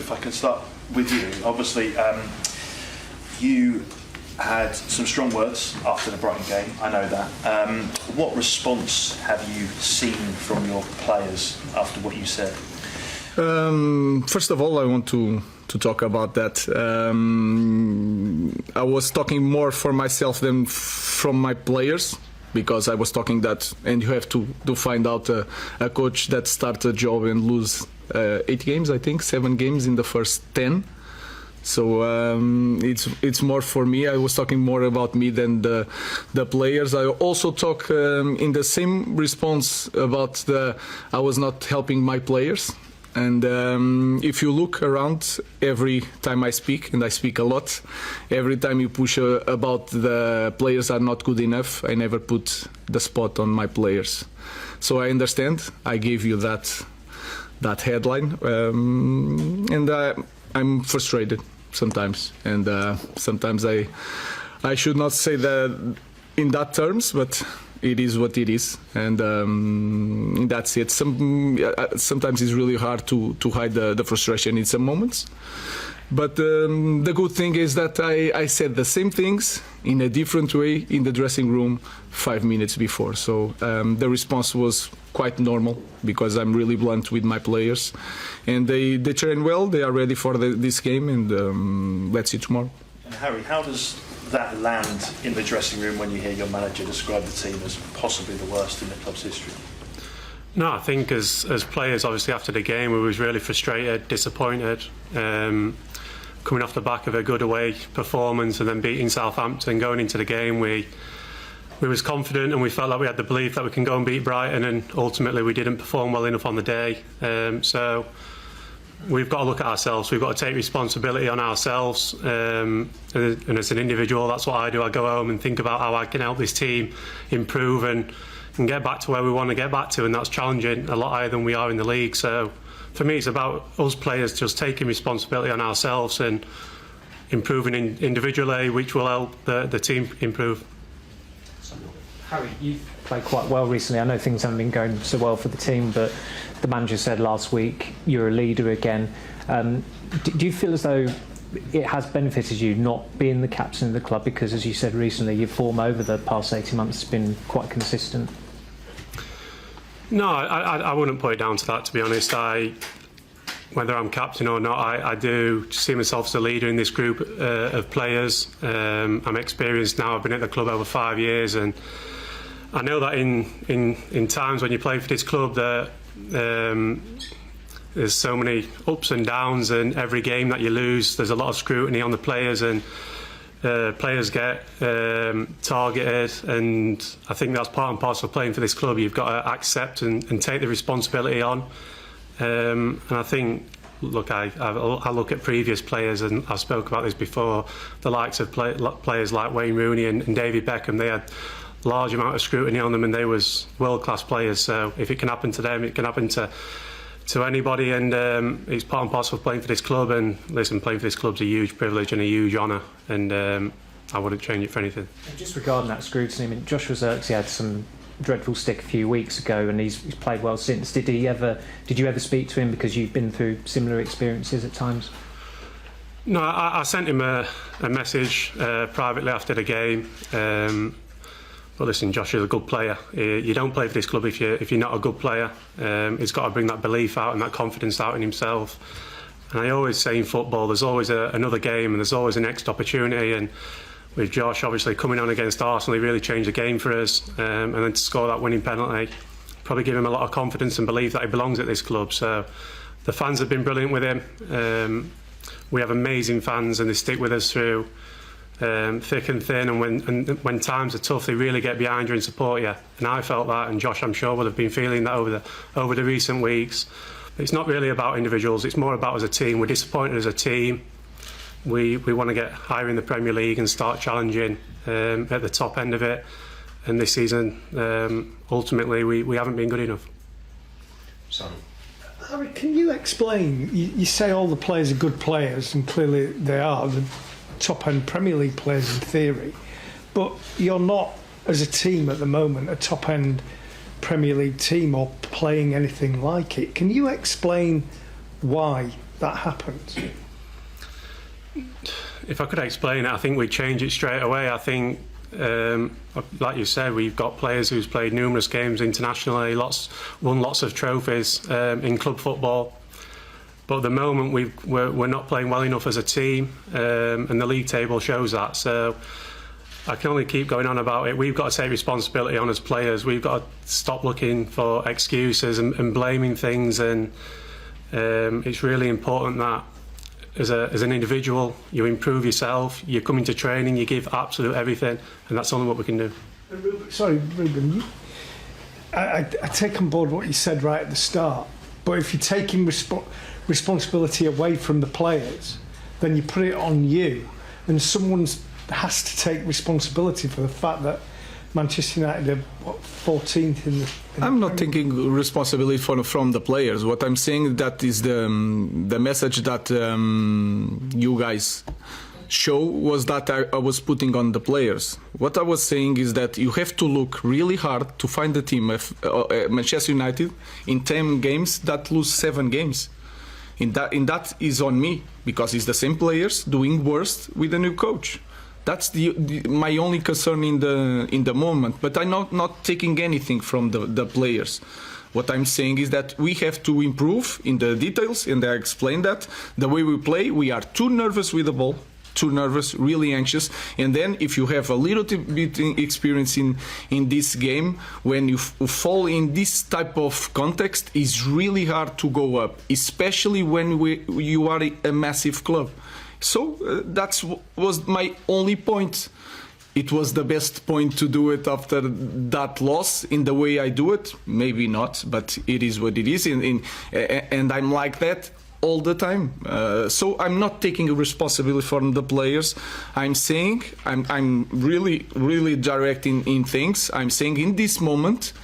If I can start with you, obviously you had some strong words after the Brighton game, I know that. What response have you seen from your players after what you said? First of all, I want to talk about that. I was talking more for myself than from my players, because I was talking that, and you have to find out a coach that starts a job and lose 8 games, I think, 7 games in the first 10. So it's more for me. I was talking more about me than the players. I also talk in the same response about I was not helping my players. And if you look around, every time I speak, and I speak a lot, every time you push about the players are not good enough, I never put the spot on my players. So I understand. I gave you that headline, and I'm frustrated sometimes, and sometimes I should not say that in that terms, but it is what it is, and that's it. Sometimes it's really hard to hide the frustration in some moments, but the good thing is that I said the same things in a different way in the dressing room 5 minutes before, so the response was quite normal, because I'm really blunt with my players, and they train well, they are ready for this game, and let's see tomorrow. And Harry, how does that land in the dressing room when you hear your manager describe the team as possibly the worst in the club's history? No, I think as players, obviously after the game, we was really frustrated, disappointed, coming off the back of a good away performance and then beating Southampton. Going into the game, we was confident, and we felt like we had the belief that we can go and beat Brighton, and ultimately we didn't perform well enough on the day. So we've got to look at ourselves. We've got to take responsibility on ourselves, and as an individual, that's what I do. I go home and think about how I can help this team improve and get back to where we want to get back to, and that's challenging a lot higher than we are in the league. So for me, it's about us players just taking responsibility on ourselves and improving individually, which will help the team improve. Harry, you've played quite well recently. I know things haven't been going so well for the team, but the manager said last week you're a leader again. Do you feel as though it has benefited you not being the captain of the club? Because, as you said recently, your form over the past 18 months has been quite consistent. No, I wouldn't put it down to that, to be honest. Whether I'm captain or not, I do see myself as a leader in this group of players. I'm experienced now. I've been at the club over 5 years, and I know that in times when you play for this club, that there's so many ups and downs, and every game that you lose, there's a lot of scrutiny on the players, and players get targeted, and I think that's part and parcel of playing for this club. You've got to accept and take the responsibility on. And I think, look, I look at previous players, and I spoke about this before, the likes of players like Wayne Rooney and David Beckham. They had large amount of scrutiny on them, and they was world-class players. So if it can happen to them, it can happen to anybody, and it's part and parcel of playing for this club. And listen, playing for this club's a huge privilege and a huge honour, and I wouldn't change it for anything. And just regarding that scrutiny, I mean, Joshua Zirkzee had some dreadful stick a few weeks ago, and he's played well since. Did you ever speak to him, because you've been through similar experiences at times? No, I sent him a message privately after the game. But listen, Josh is a good player. You don't play for this club if you're not a good player. He's got to bring that belief out and that confidence out in himself. And I always say in football, there's always another game, and there's always a next opportunity. And with Josh obviously coming on against Arsenal, he really changed the game for us. And then to score that winning penalty, probably give him a lot of confidence and belief that he belongs at this club. So the fans have been brilliant with him. We have amazing fans, and they stick with us through thick and thin, and when times are tough, they really get behind you and support you. And I felt that, and Josh, I'm sure, would have been feeling that over the recent weeks. But it's not really about individuals, it's more about as a team. We're disappointed as a team. We want to get higher in the Premier League and start challenging at the top end of it. And this season, ultimately, we haven't been good enough. Sorry. Harry, can you explain, you say all the players are good players, and clearly they are, the top-end Premier League players in theory, but you're not, as a team at the moment, a top-end Premier League team or playing anything like it. Can you explain why that happens? If I could explain it, I think we'd change it straight away. I think, like you said, we've got players who's played numerous games internationally, won lots of trophies in club football. But at the moment, we're not playing well enough as a team, and the league table shows that. So I can only keep going on about it. We've got to take responsibility on as players. We've got to stop looking for excuses and blaming things. And it's really important that as an individual, you improve yourself, you come into training, you give absolute everything, and that's only what we can do. Sorry, Ruben, I take on board what you said right at the start, but if you're taking responsibility away from the players, then you put it on you, and someone has to take responsibility for the fact that Manchester United are 14th in the... I'm not taking responsibility from the players. What I'm saying, that is the message that you guys show was that I was putting on the players. What I was saying is that you have to look really hard to find the team of Manchester United in 10 games that lose 7 games. In that is on me, because it's the same players doing worse with a new coach. That's my only concern in the moment. But I'm not taking anything from the players. What I'm saying is that we have to improve in the details, and I explained that. The way we play, we are too nervous with the ball, too nervous, really anxious. And then if you have a little bit experience in this game, when you fall in this type of context, it's really hard to go up, especially when you are a massive club. So that was my only point. It was the best point to do it after that loss in the way I do it. Maybe not, but it is what it is. And I'm like that all the time. So I'm not taking responsibility from the players. I'm saying, I'm really, really direct in things. I'm saying in this moment,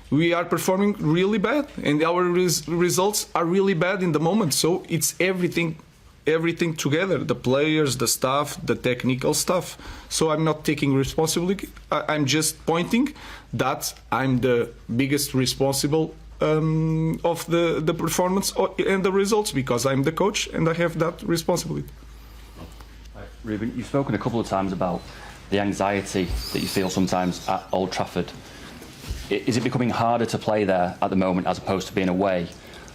we are performing really bad, and our results are really bad in the moment. So it's everything together, the players, the staff, the technical stuff. So I'm not taking responsibility. I'm just pointing that I'm the biggest responsible of the performance and the results, because I'm the coach and I have that responsibility. Ruben, you've spoken a couple of times about the anxiety that you feel sometimes at Old Trafford. Is it becoming harder to play there at the moment as opposed to being away?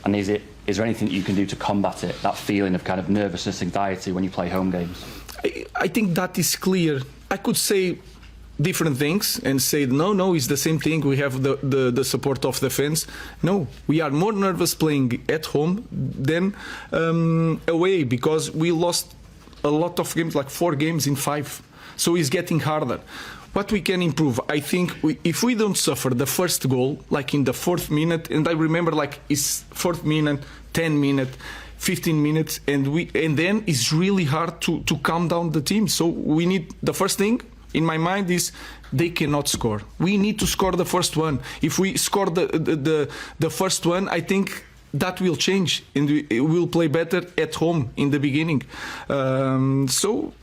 And is there anything that you can do to combat it, that feeling of kind of nervousness, anxiety when you play home games? I think that is clear. I could say different things and say, no, it's the same thing. We have the support of the fans. No, we are more nervous playing at home than away, because we lost a lot of games, like 4 games in 5. So it's getting harder. What we can improve, I think, if we don't suffer the first goal, like in the 4th minute, and I remember like it's 4th minute, 10 minute, 15 minutes, and then it's really hard to calm down the team. So we need, the first thing in my mind is they cannot score. We need to score the first one. If we score the first one, I think that will change, and we will play better at home in the beginning. So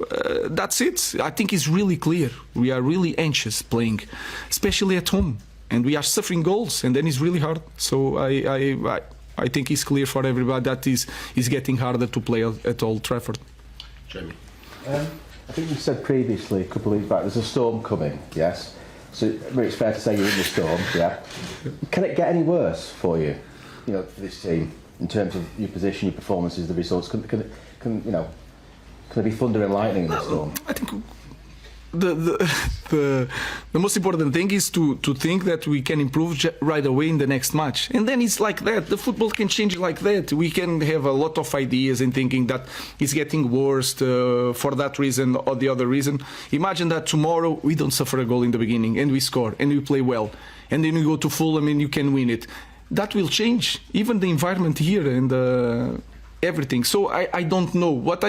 that's it. I think it's really clear. We are really anxious playing, especially at home, and we are suffering goals, and then it's really hard. So I think it's clear for everybody that is getting harder to play at Old Trafford. Jamie. I think you said previously, a couple of weeks back, there's a storm coming, yes? So it's fair to say you're in the storm, yeah? Can it get any worse for you, for this team, in terms of your position, your performances, the results? Can there be thunder and lightning in the storm? I think the most important thing is to think that we can improve right away in the next match, and then it's like that. The football can change like that. We can have a lot of ideas in thinking that it's getting worse for that reason or the other reason. Imagine that tomorrow we don't suffer a goal in the beginning and we score and we play well, and then we go to Fulham and you can win it. That will change even the environment here and everything. So I don't know. What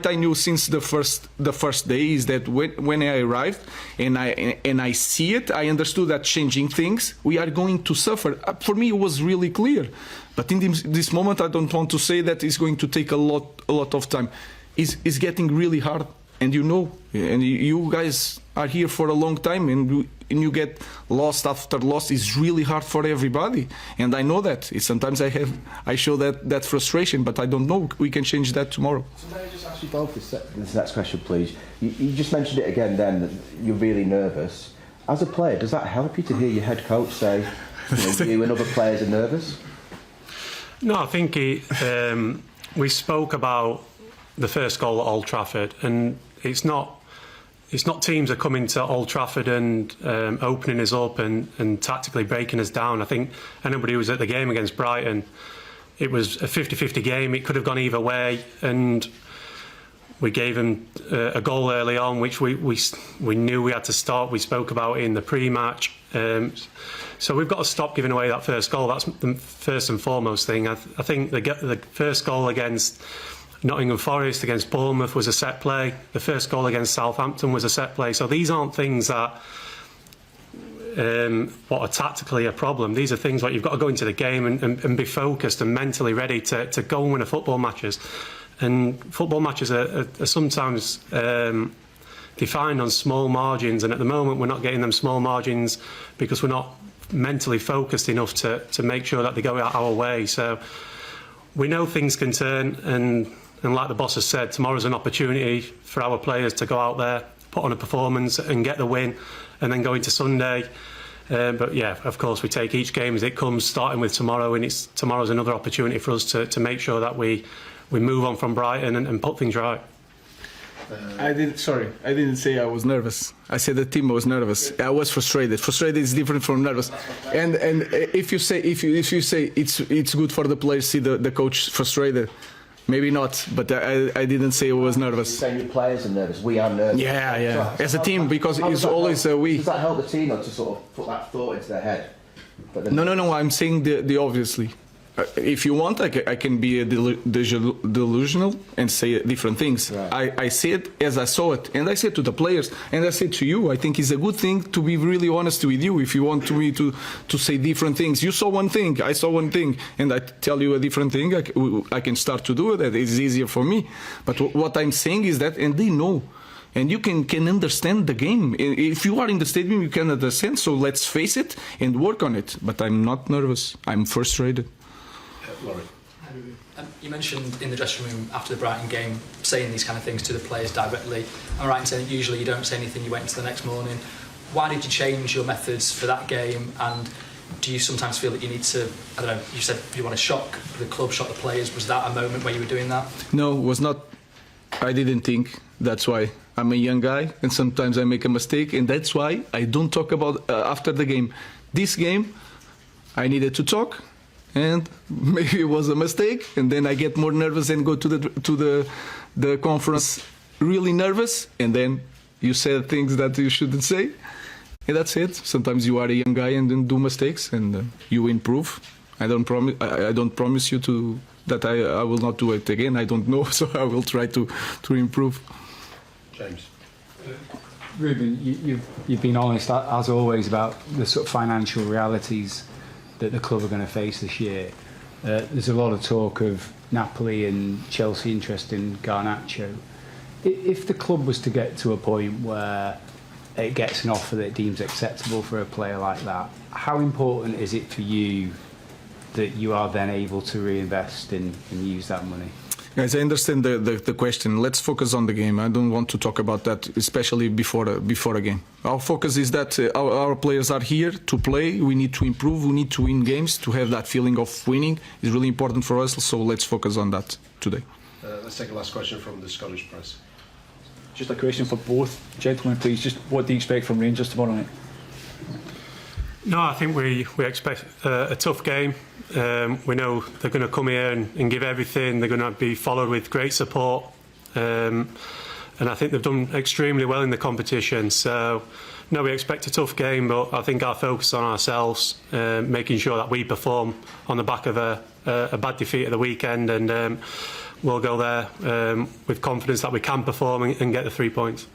I knew since the first day is that when I arrived and I see it, I understood that changing things, we are going to suffer. For me, it was really clear. But in this moment, I don't want to say that it's going to take a lot of time. It's getting really hard and you guys are here for a long time, and you get lost after loss. Is really hard for everybody, and I know that. Sometimes I show that frustration, but I don't know. We can change that tomorrow. So may I just ask you both this next question, please? You just mentioned it again then, that you're really nervous. As a player, does that help you to hear your head coach say, you and other players are nervous? No, I think we spoke about the first goal at Old Trafford, and it's not teams are coming to Old Trafford and opening us up and tactically breaking us down. I think anybody who was at the game against Brighton, it was a 50-50 game. It could have gone either way, and we gave them a goal early on, which we knew we had to stop. We spoke about it in the pre-match. So we've got to stop giving away that first goal. That's the first and foremost thing. I think the first goal against Nottingham Forest, against Bournemouth, was a set play. The first goal against Southampton was a set play. So these aren't things that what are tactically a problem. These are things like you've got to go into the game and be focused and mentally ready to go and win a football matches. And football matches are sometimes defined on small margins, and at the moment we're not getting them small margins because we're not mentally focused enough to make sure that they go our way. So we know things can turn, and like the boss has said, tomorrow's an opportunity for our players to go out there, put on a performance and get the win, and then go into Sunday. But yeah, of course, we take each game as it comes, starting with tomorrow, and tomorrow's another opportunity for us to make sure that we move on from Brighton and put things right. I didn't say I was nervous. I said the team was nervous. I was frustrated. Frustrated is different from nervous. And if you say it's good for the players see the coach frustrated, maybe not. But I didn't say I was nervous. You're saying your players are nervous. We are nervous. Yeah. As a team, because it's always we. Does that help the team, or to sort of put that thought into their head? No. I'm saying the obviously. If you want, I can be delusional and say different things. Right. I say it as I saw it, and I said to the players, and I said to you, I think it's a good thing to be really honest with you. If you want me to say different things, you saw one thing, I saw one thing, and I tell you a different thing, I can start to do it. That is easier for me. But what I'm saying is that, and they know. And you can understand the game. If you are in the stadium, you can understand. So let's face it and work on it. But I'm not nervous. I'm frustrated. You mentioned in the dressing room after the Brighton game saying these kind of things to the players directly. I'm right in saying that usually you don't say anything, you wait until the next morning. Why did you change your methods for that game, and do you sometimes feel that you need to, I don't know, you said you want to shock the club, shock the players. Was that a moment where you were doing that? No, it was not. I didn't think. That's why I'm a young guy and sometimes I make a mistake, and that's why I don't talk about after the game. This game I needed to talk, and maybe it was a mistake, and then I get more nervous and go to the conference really nervous, and then you say things that you shouldn't say, and that's it. Sometimes you are a young guy and then do mistakes, and you improve. I don't promise you that I will not do it again. I don't know, so I will try to improve. James. Ruben, you've been honest as always about the sort of financial realities that the club are going to face this year. There's a lot of talk of Napoli and Chelsea interest in Garnacho. If the club was to get to a point where it gets an offer that it deems acceptable for a player like that, how important is it for you that you are then able to reinvest and use that money? Guys, I understand the question. Let's focus on the game. I don't want to talk about that, especially before a game. Our focus is that our players are here to play. We need to improve. We need to win games to have that feeling of winning. It's really important for us. So let's focus on that today. Let's take a last question from the Scottish press. Just a question for both gentlemen, please. Just what do you expect from Rangers tomorrow night? No, I think we expect a tough game. We know they're going to come here and give everything. They're going to be followed with great support. And I think they've done extremely well in the competition. So, no, we expect a tough game, but I think our focus on ourselves, making sure that we perform on the back of a bad defeat at the weekend, and we'll go there with confidence that we can perform and get the 3 points.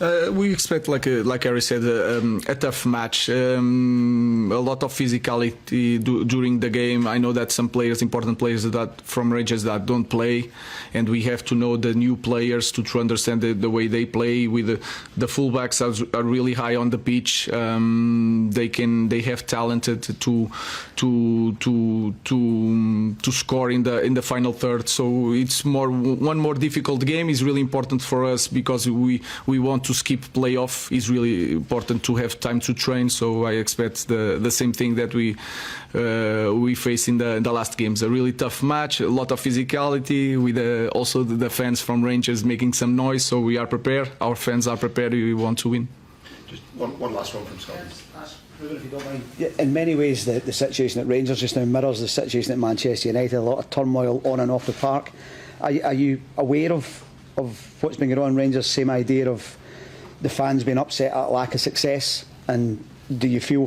We expect, like Harry said, a tough match. A lot of physicality during the game. I know that some players, important players that from Rangers that don't play, and we have to know the new players to understand the way they play. With the fullbacks are really high on the pitch. They have talented to score in the final third. So it's one more difficult game. Is really important for us because we want to skip playoff. Is really important to have time to train. So I expect the same thing that we face in the last games. A really tough match, a lot of physicality with also the fans from Rangers making some noise. So we are prepared. Our fans are prepared. We want to win. Just one last one from Scotland. If you don't mind. In many ways, the situation at Rangers just now mirrors the situation at Manchester United. A lot of turmoil on and off the park. Are you aware of what's been going on in Rangers? Same idea of the fans being upset at lack of success, and do you feel for